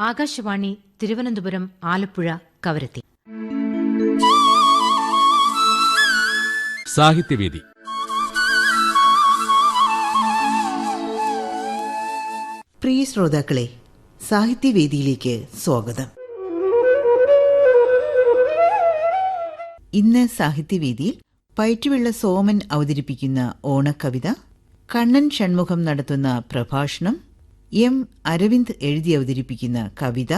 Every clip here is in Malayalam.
ആകാശവാണി തിരുവനന്തപുരം, ആലപ്പുഴ, കവരത്തി. സാഹിത്യവേദി. പ്രിയ ശ്രോതാക്കളെ, സാഹിത്യവേദിയിലേക്ക് സ്വാഗതം. ഇന്ന് സാഹിത്യവേദിയിൽ പയറ്റുവിള്ള സോമൻ അവതരിപ്പിക്കുന്ന ഓണക്കവിത, കണ്ണൻ ഷൺമുഖം നടത്തുന്ന പ്രഭാഷണം, എം അരവിന്ദ് എഴുതി അവതരിപ്പിക്കുന്ന കവിത,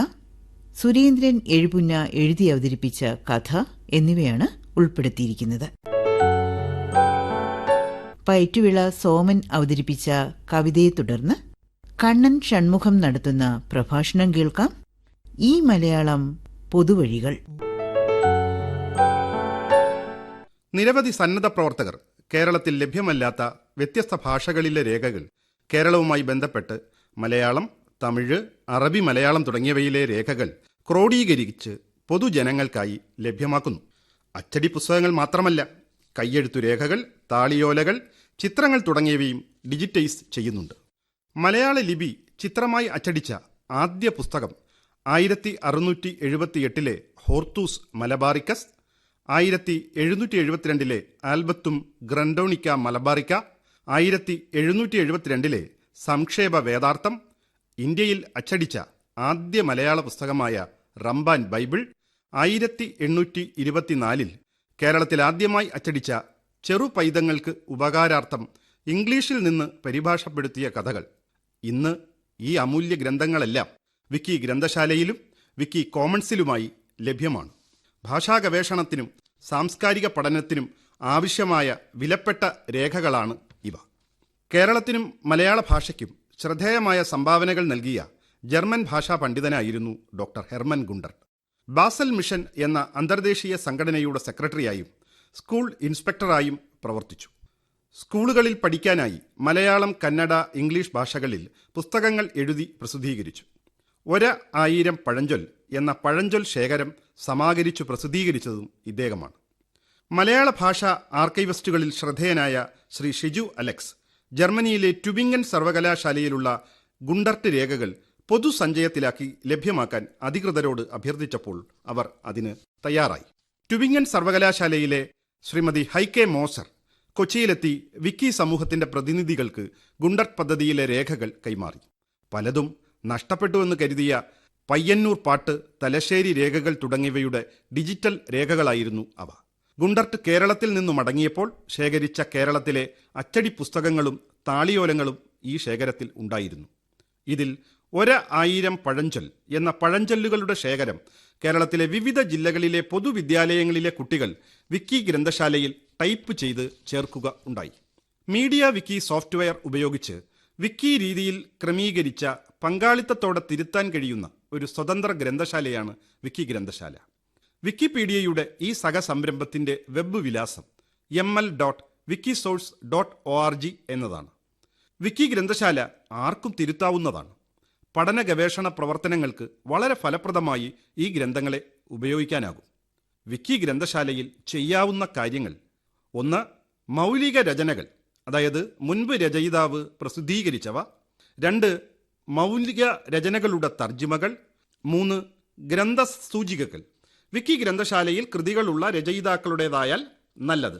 സുരേന്ദ്രൻ എഴുപുന്ന എഴുതി അവതരിപ്പിച്ച കഥ എന്നിവയാണ് ഉൾപ്പെടുത്തിയിരിക്കുന്നത്. പയറ്റുവിള സോമൻ അവതരിപ്പിച്ച കവിതയെ തുടർന്ന് കണ്ണൻ ഷൺമുഖം നടത്തുന്ന പ്രഭാഷണം കേൾക്കാം. ഈ മലയാളം പൊതുവഴികൾ. നിരവധി സന്നദ്ധ പ്രവർത്തകർ കേരളത്തിൽ ലഭ്യമല്ലാത്ത വ്യത്യസ്ത ഭാഷകളിലെ രേഖകൾ കേരളവുമായി ബന്ധപ്പെട്ട് മലയാളം, തമിഴ്, അറബി, മലയാളം തുടങ്ങിയവയിലെ രേഖകൾ ക്രോഡീകരിച്ച് പൊതുജനങ്ങൾക്കായി ലഭ്യമാക്കുന്നു. അച്ചടി പുസ്തകങ്ങൾ മാത്രമല്ല, കയ്യെഴുത്തു രേഖകൾ, താളിയോലകൾ, ചിത്രങ്ങൾ തുടങ്ങിയവയും ഡിജിറ്റൈസ് ചെയ്യുന്നുണ്ട്. മലയാള ലിപി ചിത്രമായി അച്ചടിച്ച ആദ്യ പുസ്തകം 1678 ഹോർത്തൂസ് മലബാറിക്കസ്, 1772 ആൽബത്തും ഗ്രണ്ടോണിക്ക മലബാറിക്ക, 1772 സംക്ഷേപ വേദാർത്ഥം, ഇന്ത്യയിൽ അച്ചടിച്ച ആദ്യ മലയാള പുസ്തകമായ റംബാൻ ബൈബിൾ, 1824 കേരളത്തിൽ ആദ്യമായി അച്ചടിച്ച ചെറു പൈതങ്ങൾക്ക് ഉപകാരാർത്ഥം ഇംഗ്ലീഷിൽ നിന്ന് പരിഭാഷപ്പെടുത്തിയ കഥകൾ. ഇന്ന് ഈ അമൂല്യ ഗ്രന്ഥങ്ങളെല്ലാം വിക്കി ഗ്രന്ഥശാലയിലും വിക്കി കോമൺസിലുമായി ലഭ്യമാണ്. ഭാഷാ ഗവേഷണത്തിനും സാംസ്കാരിക പഠനത്തിനും ആവശ്യമായ വിലപ്പെട്ട രേഖകളാണ് ഇവ. കേരളത്തിനും മലയാള ഭാഷയ്ക്കും ശ്രദ്ധേയമായ സംഭാവനകൾ നൽകിയ ജർമ്മൻ ഭാഷാ പണ്ഡിതനായിരുന്നു doctor Hermann Gundert. Basel mission എന്ന അന്തർദേശീയ സംഘടനയുടെ സെക്രട്ടറിയായും സ്കൂൾ ഇൻസ്പെക്ടറായും പ്രവർത്തിച്ചു. സ്കൂളുകളിൽ പഠിക്കാനായി മലയാളം, കന്നഡ, ഇംഗ്ലീഷ് ഭാഷകളിൽ പുസ്തകങ്ങൾ എഴുതി പ്രസിദ്ധീകരിച്ചു. 1000 പഴഞ്ചൊൽ എന്ന പഴഞ്ചൊൽ ശേഖരം സമാഹരിച്ചു പ്രസിദ്ധീകരിച്ചതും ഇദ്ദേഹമാണ്. മലയാള ഭാഷ ആർക്കൈവിസ്റ്റുകളിൽ ശ്രദ്ധേയനായ ശ്രീ ഷിജു അലക്സ് ജർമ്മനിയിലെ ട്യൂബിംഗൻ സർവകലാശാലയിലുള്ള ഗുണ്ടർട്ട് രേഖകൾ പൊതുസഞ്ചയത്തിലാക്കി ലഭ്യമാക്കാൻ അധികൃതരോട് അഭ്യർത്ഥിച്ചപ്പോൾ അവർ അതിന് തയ്യാറായി. ട്യൂബിംഗൻ സർവകലാശാലയിലെ ശ്രീമതി ഹൈക്കെ മോസർ കൊച്ചിയിലെത്തി വിക്കി സമൂഹത്തിന്റെ പ്രതിനിധികൾക്ക് ഗുണ്ടർട്ട് പദ്ധതിയിലെ രേഖകൾ കൈമാറി. പലതും നഷ്ടപ്പെട്ടുവെന്ന് കരുതിയ പയ്യന്നൂർ പാട്ട്, തലശ്ശേരി രേഖകൾ തുടങ്ങിയവയുടെ ഡിജിറ്റൽ രേഖകളായിരുന്നു അവ. ഗുണ്ടർട്ട് കേരളത്തിൽ നിന്നു മടങ്ങിയപ്പോൾ ശേഖരിച്ച കേരളത്തിലെ അച്ചടി പുസ്തകങ്ങളും താളിയോലങ്ങളും ഈ ശേഖരത്തിൽ ഉണ്ടായിരുന്നു. ഇതിൽ 1000 പഴഞ്ചൊൽ എന്ന പഴഞ്ചൊല്ലുകളുടെ ശേഖരം കേരളത്തിലെ വിവിധ ജില്ലകളിലെ പൊതുവിദ്യാലയങ്ങളിലെ കുട്ടികൾ വിക്കി ഗ്രന്ഥശാലയിൽ ടൈപ്പ് ചെയ്ത് ചേർക്കുക ഉണ്ടായി. മീഡിയ വിക്കി സോഫ്റ്റ്വെയർ ഉപയോഗിച്ച് വിക്കി രീതിയിൽ ക്രമീകരിച്ച പങ്കാളിത്തത്തോടെ തിരുത്താൻ കഴിയുന്ന ഒരു സ്വതന്ത്ര ഗ്രന്ഥശാലയാണ് വിക്കി ഗ്രന്ഥശാല. വിക്കിപീഡിയയുടെ ഈ സഹസംരംഭത്തിന്റെ വെബ് വിലാസം ml.wikisource.org എന്നതാണ്. വിക്കി ഗ്രന്ഥശാല ആർക്കും തിരുത്താവുന്നതാണ്. പഠന ഗവേഷണ പ്രവർത്തനങ്ങൾക്ക് വളരെ ഫലപ്രദമായി ഈ ഗ്രന്ഥങ്ങളെ ഉപയോഗിക്കാനാകും. വിക്കി ഗ്രന്ഥശാലയിൽ ചെയ്യാവുന്ന കാര്യങ്ങൾ: 1. മൗലിക രചനകൾ, അതായത് മുൻപ് രചയിതാവ് പ്രസിദ്ധീകരിച്ചവ. 2. മൗലിക രചനകളുടെ തർജിമകൾ. 3. ഗ്രന്ഥസൂചികകൾ. വിക്കി ഗ്രന്ഥശാലയിൽ കൃതികളുള്ള രചയിതാക്കളുടേതായാൽ നല്ലത്.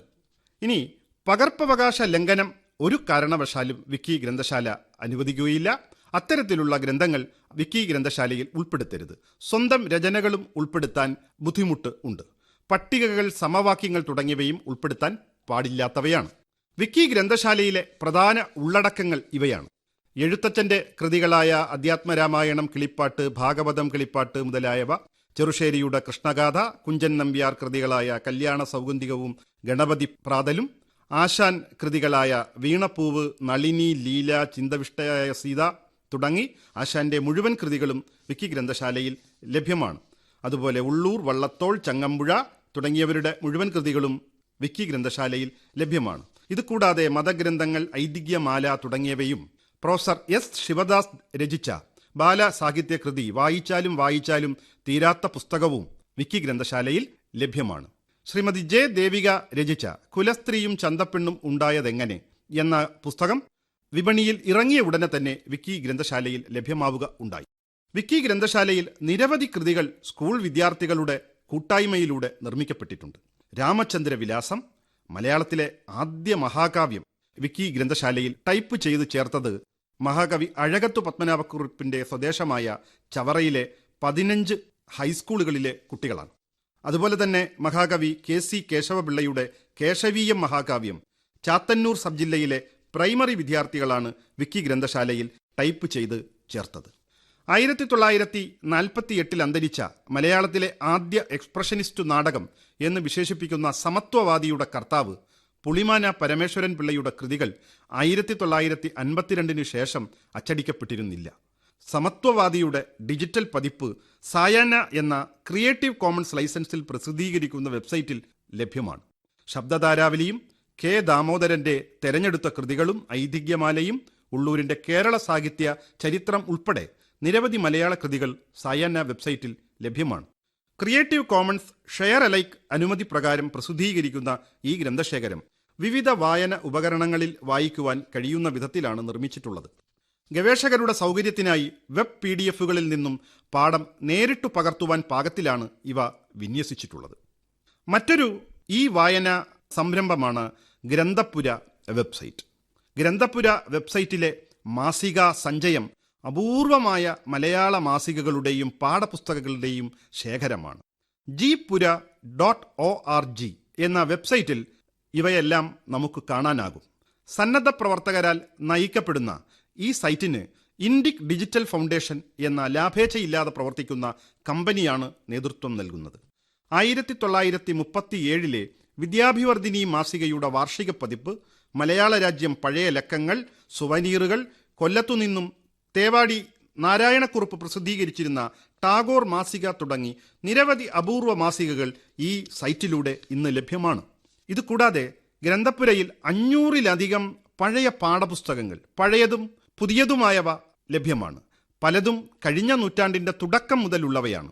ഇനി പകർപ്പവകാശ ലംഘനം ഒരു കാരണവശാലും വിക്കി ഗ്രന്ഥശാല അനുവദിക്കുകയില്ല. അത്തരത്തിലുള്ള ഗ്രന്ഥങ്ങൾ വിക്കി ഗ്രന്ഥശാലയിൽ ഉൾപ്പെടുത്തരുത്. സ്വന്തം രചനകളും ഉൾപ്പെടുത്താൻ ബുദ്ധിമുട്ട് ഉണ്ട്. പട്ടികകൾ, സമവാക്യങ്ങൾ തുടങ്ങിയവയും ഉൾപ്പെടുത്താൻ പാടില്ലാത്തവയാണ്. വിക്കി ഗ്രന്ഥശാലയിലെ പ്രധാന ഉള്ളടക്കങ്ങൾ ഇവയാണ്: എഴുത്തച്ഛൻ്റെ കൃതികളായ അധ്യാത്മരാമായണം, കിളിപ്പാട്ട്, ഭാഗവതം, കിളിപ്പാട്ട് മുതലായവ, ചെറുശ്ശേരിയുടെ കൃഷ്ണഗാഥ, കുഞ്ചൻ നമ്പ്യാർ കൃതികളായ കല്യാണ സൗഗന്ധികവും ഗണപതി പ്രാതലും, ആശാൻ കൃതികളായ വീണപ്പൂവ്, നളിനി, ലീല, ചിന്തവിഷ്ടയായ സീത തുടങ്ങി ആശാന്റെ മുഴുവൻ കൃതികളും വിക്കി ഗ്രന്ഥശാലയിൽ ലഭ്യമാണ്. അതുപോലെ ഉള്ളൂർ, വള്ളത്തോൾ, ചങ്ങമ്പുഴ തുടങ്ങിയവരുടെ മുഴുവൻ കൃതികളും വിക്കി ഗ്രന്ഥശാലയിൽ ലഭ്യമാണ്. ഇതുകൂടാതെ മതഗ്രന്ഥങ്ങൾ, ഐതിഹ്യമാല തുടങ്ങിയവയും പ്രൊഫസർ എസ് ശിവദാസ് രചിച്ച ബാലസാഹിത്യകൃതി വായിച്ചാലും വായിച്ചാലും തീരാത്ത പുസ്തകവും വിക്കി ഗ്രന്ഥശാലയിൽ ലഭ്യമാണ്. ശ്രീമതി ജെ ദേവിക രചിച്ച കുലസ്ത്രീയും ചന്തപ്പെണ്ണും ഉണ്ടായതെങ്ങനെ എന്ന പുസ്തകം വിപണിയിൽ ഇറങ്ങിയ ഉടനെ തന്നെ വിക്കി ഗ്രന്ഥശാലയിൽ ലഭ്യമാവുക ഉണ്ടായി. വിക്കി ഗ്രന്ഥശാലയിൽ നിരവധി കൃതികൾ സ്കൂൾ വിദ്യാർത്ഥികളുടെ കൂട്ടായ്മയിലൂടെ നിർമ്മിക്കപ്പെട്ടിട്ടുണ്ട്. രാമചന്ദ്ര വിലാസം, മലയാളത്തിലെ ആദ്യ മഹാകാവ്യം, വിക്കി ഗ്രന്ഥശാലയിൽ ടൈപ്പ് ചെയ്ത് ചേർത്തത് മഹാകവി അഴകത്തു പത്മനാഭക്കുറിപ്പിന്റെ സ്വദേശമായ ചവറയിലെ 15 ഹൈസ്കൂളുകളിലെ കുട്ടികളാണ്. അതുപോലെ തന്നെ മഹാകവി KC കേശവപിള്ളയുടെ കേശവീയം മഹാകാവ്യം ചാത്തന്നൂർ സബ് ജില്ലയിലെ പ്രൈമറി വിദ്യാർത്ഥികളാണ് വിക്കി ഗ്രന്ഥശാലയിൽ ടൈപ്പ് ചെയ്ത് ചേർത്തത്. 1948 അന്തരിച്ച മലയാളത്തിലെ ആദ്യ എക്സ്പ്രഷനിസ്റ്റ് നാടകം എന്ന് വിശേഷിപ്പിക്കുന്ന സമത്വവാദിയുടെ കർത്താവ് പുളിമാന പരമേശ്വരൻ പിള്ളയുടെ കൃതികൾ 1952 ശേഷം അച്ചടിക്കപ്പെട്ടിരുന്നില്ല. സമത്വവാദിയുടെ ഡിജിറ്റൽ പതിപ്പ് സായാഹ്ന എന്ന ക്രിയേറ്റീവ് കോമൺസ് ലൈസൻസിൽ പ്രസിദ്ധീകരിക്കുന്ന വെബ്സൈറ്റിൽ ലഭ്യമാണ്. ശബ്ദധാരാവലിയും കെ ദാമോദരന്റെ തെരഞ്ഞെടുത്ത കൃതികളും ഐതിഹ്യമാലയും ഉള്ളൂരിന്റെ കേരള സാഹിത്യ ചരിത്രം ഉൾപ്പെടെ നിരവധി മലയാള കൃതികൾ സായാഹ്ന വെബ്സൈറ്റിൽ ലഭ്യമാണ്. ക്രിയേറ്റീവ് കോമൺസ് ഷെയർ അലൈക്ക് അനുമതി പ്രകാരം പ്രസിദ്ധീകരിക്കുന്ന ഈ ഗ്രന്ഥശേഖരം വിവിധ വായന ഉപകരണങ്ങളിൽ വായിക്കുവാൻ കഴിയുന്ന വിധത്തിലാണ് നിർമ്മിച്ചിട്ടുള്ളത്. ഗവേഷകരുടെ സൗകര്യത്തിനായി വെബ് PDF-കളിൽ നിന്നും പാഠം നേരിട്ട് പകർത്തുവാൻ പാകത്തിലാണ് ഇവ വിന്യസിച്ചിട്ടുള്ളത്. മറ്റൊരു ഈ വായനാ സംരംഭമാണ് ഗ്രന്ഥപുര വെബ്സൈറ്റ്. ഗ്രന്ഥപുര വെബ്സൈറ്റിലെ മാസിക സഞ്ചയം അപൂർവമായ മലയാള മാസികകളുടെയും പാഠപുസ്തകങ്ങളുടെയും ശേഖരമാണ്. gpura.org എന്ന വെബ്സൈറ്റിൽ ഇവയെല്ലാം നമുക്ക് കാണാനാകും. സന്നദ്ധ പ്രവർത്തകരാൽ നയിക്കപ്പെടുന്ന ഈ സൈറ്റിന് ഇൻഡിക് ഡിജിറ്റൽ ഫൗണ്ടേഷൻ എന്ന ലാഭേച്ഛയില്ലാതെ പ്രവർത്തിക്കുന്ന കമ്പനിയാണ് നേതൃത്വം നൽകുന്നത്. 1937 വിദ്യാഭിവർദ്ധിനി മാസികയുടെ വാർഷിക പതിപ്പ്, മലയാള രാജ്യം പഴയ ലക്കങ്ങൾ, സുവനീറുകൾ, കൊല്ലത്തുനിന്നും തേവാടി നാരായണക്കുറുപ്പ് പ്രസിദ്ധീകരിച്ചിരുന്ന ടാഗോർ മാസിക തുടങ്ങി നിരവധി അപൂർവ മാസികകൾ ഈ സൈറ്റിലൂടെ ഇന്ന് ലഭ്യമാണ്. ഇതുകൂടാതെ ഗ്രന്ഥപുരയിൽ 500-ലധികം പഴയ പാഠപുസ്തകങ്ങൾ, പഴയതും പുതിയതുമായവ ലഭ്യമാണ്. പലതും കഴിഞ്ഞ നൂറ്റാണ്ടിന്റെ തുടക്കം മുതലുള്ളവയാണ്.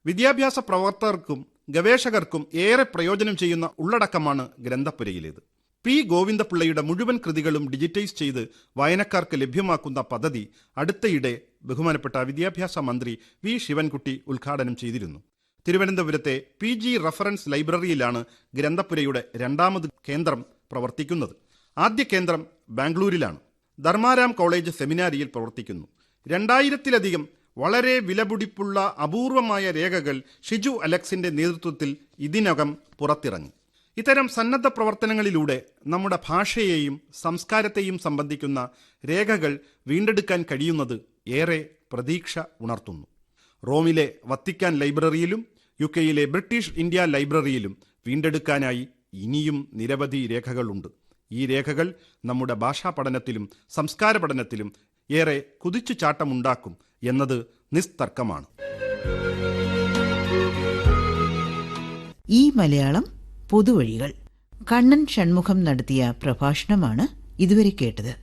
വിദ്യാഭ്യാസ പ്രവർത്തകർക്കും ഗവേഷകർക്കും ഏറെ പ്രയോജനം ചെയ്യുന്ന ഉള്ളടക്കമാണ് ഗ്രന്ഥപുരയിലേത്. P. ഗോവിന്ദപിള്ളയുടെ മുഴുവൻ കൃതികളും ഡിജിറ്റൈസ് ചെയ്ത് വായനക്കാർക്ക് ലഭ്യമാക്കുന്ന പദ്ധതി അടുത്തയിടെ ബഹുമാനപ്പെട്ട വിദ്യാഭ്യാസ മന്ത്രി V. ശിവൻകുട്ടി ഉദ്ഘാടനം ചെയ്തിരുന്നു. തിരുവനന്തപുരത്തെ PG റഫറൻസ് ലൈബ്രറിയിലാണ് ഗ്രന്ഥപുരയുടെ രണ്ടാമത് കേന്ദ്രം പ്രവർത്തിക്കുന്നത്. ആദ്യ കേന്ദ്രം ബാംഗ്ലൂരിലാണ്. ധർമാരാം കോളേജ് സെമിനാരിയിൽ പ്രവർത്തിക്കുന്നു. 2000-ലധികം വളരെ വിലപിടിപ്പുള്ള അപൂർവമായ രേഖകൾ ഷിജു അലക്സിന്റെ നേതൃത്വത്തിൽ ഇതിനകം പുറത്തിറങ്ങി. ഇത്തരം സന്നദ്ധ പ്രവർത്തനങ്ങളിലൂടെ നമ്മുടെ ഭാഷയെയും സംസ്കാരത്തെയും സംബന്ധിക്കുന്ന രേഖകൾ വീണ്ടെടുക്കാൻ കഴിയുന്നത് ഏറെ പ്രതീക്ഷ ഉണർത്തുന്നു. റോമിലെ വത്തിക്കാൻ ലൈബ്രറിയിലും UK-യിലെ ബ്രിട്ടീഷ് ഇന്ത്യ ലൈബ്രറിയിലും വീണ്ടെടുക്കാനായി ഇനിയും നിരവധി രേഖകളുണ്ട്. ഈ രേഖകൾ നമ്മുടെ ഭാഷാ പഠനത്തിലും സംസ്കാര പഠനത്തിലും ഏറെ കുതിച്ചുചാട്ടമുണ്ടാക്കും എന്നത് നിസ്തർക്കമാണ്. ഈ മലയാളം പൊതുവഴികൾ കണ്ണൻ ഷൺമുഖം നടത്തിയ പ്രഭാഷണമാണ് ഇതുവരെ കേട്ടത്.